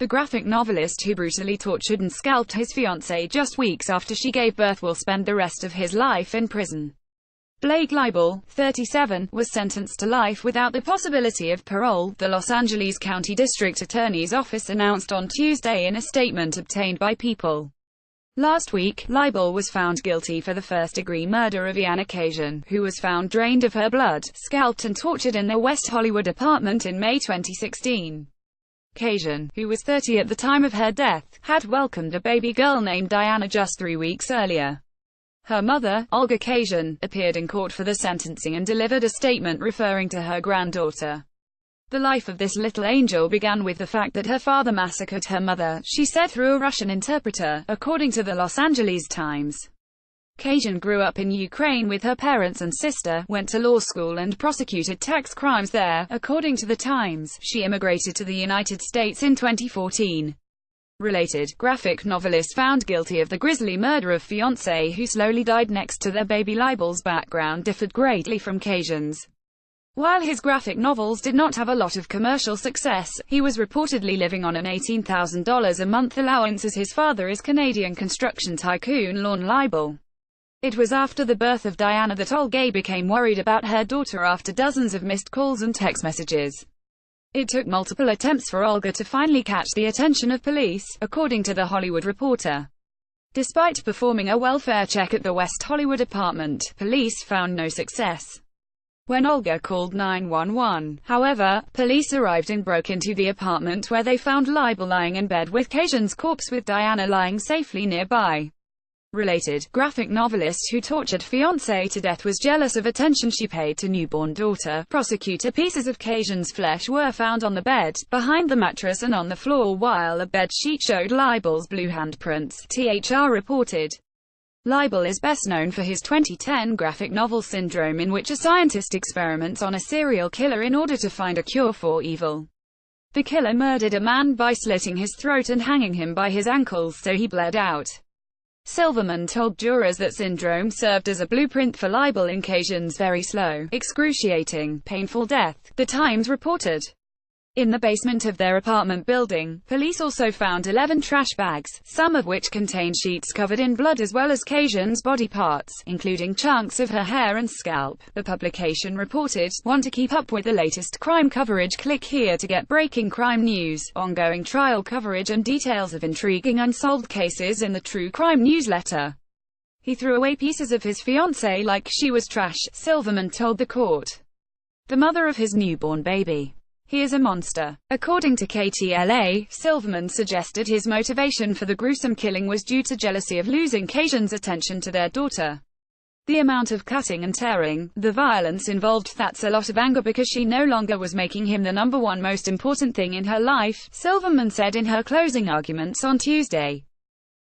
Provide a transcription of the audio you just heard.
The graphic novelist who brutally tortured and scalped his fiancée just weeks after she gave birth will spend the rest of his life in prison. Blake Leibel, 37, was sentenced to life without the possibility of parole, the Los Angeles County District Attorney's Office announced on Tuesday in a statement obtained by People. Last week, Leibel was found guilty for the first-degree murder of Iana Kazan, who was found drained of her blood, scalped and tortured in their West Hollywood apartment in May 2016. Kazan, who was 30 at the time of her death, had welcomed a baby girl named Diana just 3 weeks earlier. Her mother, Olga Kazan, appeared in court for the sentencing and delivered a statement referring to her granddaughter. The life of this little angel began with the fact that her father massacred her mother, she said through a Russian interpreter, according to the Los Angeles Times. Kazan grew up in Ukraine with her parents and sister, went to law school and prosecuted tax crimes there, according to the Times. She immigrated to the United States in 2014. Related, graphic novelist found guilty of the grisly murder of fiancé who slowly died next to their baby. Leibel's background differed greatly from Kazan's. While his graphic novels did not have a lot of commercial success, he was reportedly living on an $18,000 a month allowance as his father is Canadian construction tycoon Lorne Leibel. It was after the birth of Diana that Olga became worried about her daughter after dozens of missed calls and text messages. It took multiple attempts for Olga to finally catch the attention of police, according to The Hollywood Reporter. Despite performing a welfare check at the West Hollywood apartment, police found no success. When Olga called 911, however, police arrived and broke into the apartment where they found Leibel lying in bed with Kazan's corpse with Diana lying safely nearby. Related, graphic novelist who tortured fiancé to death was jealous of attention she paid to newborn daughter. Prosecutor pieces of Kazan's flesh were found on the bed, behind the mattress and on the floor, while a bed sheet showed Leibel's blue handprints, THR reported. Leibel is best known for his 2010 graphic novel Syndrome, in which a scientist experiments on a serial killer in order to find a cure for evil. The killer murdered a man by slitting his throat and hanging him by his ankles so he bled out. Silverman told jurors that Syndrome served as a blueprint for Leibel in Kazan's very slow, excruciating, painful death, The Times reported. In the basement of their apartment building, police also found 11 trash bags, some of which contained sheets covered in blood as well as Kazan's body parts, including chunks of her hair and scalp. The publication reported, "Want to keep up with the latest crime coverage? Click here to get breaking crime news, ongoing trial coverage and details of intriguing unsolved cases in the True Crime newsletter." He threw away pieces of his fiancée like she was trash, Silverman told the court. The mother of his newborn baby. "He is a monster." According to KTLA, Silverman suggested his motivation for the gruesome killing was due to jealousy of losing Kazan's attention to their daughter. The amount of cutting and tearing, the violence involved, that's a lot of anger because she no longer was making him the #1 most important thing in her life, Silverman said in her closing arguments on Tuesday.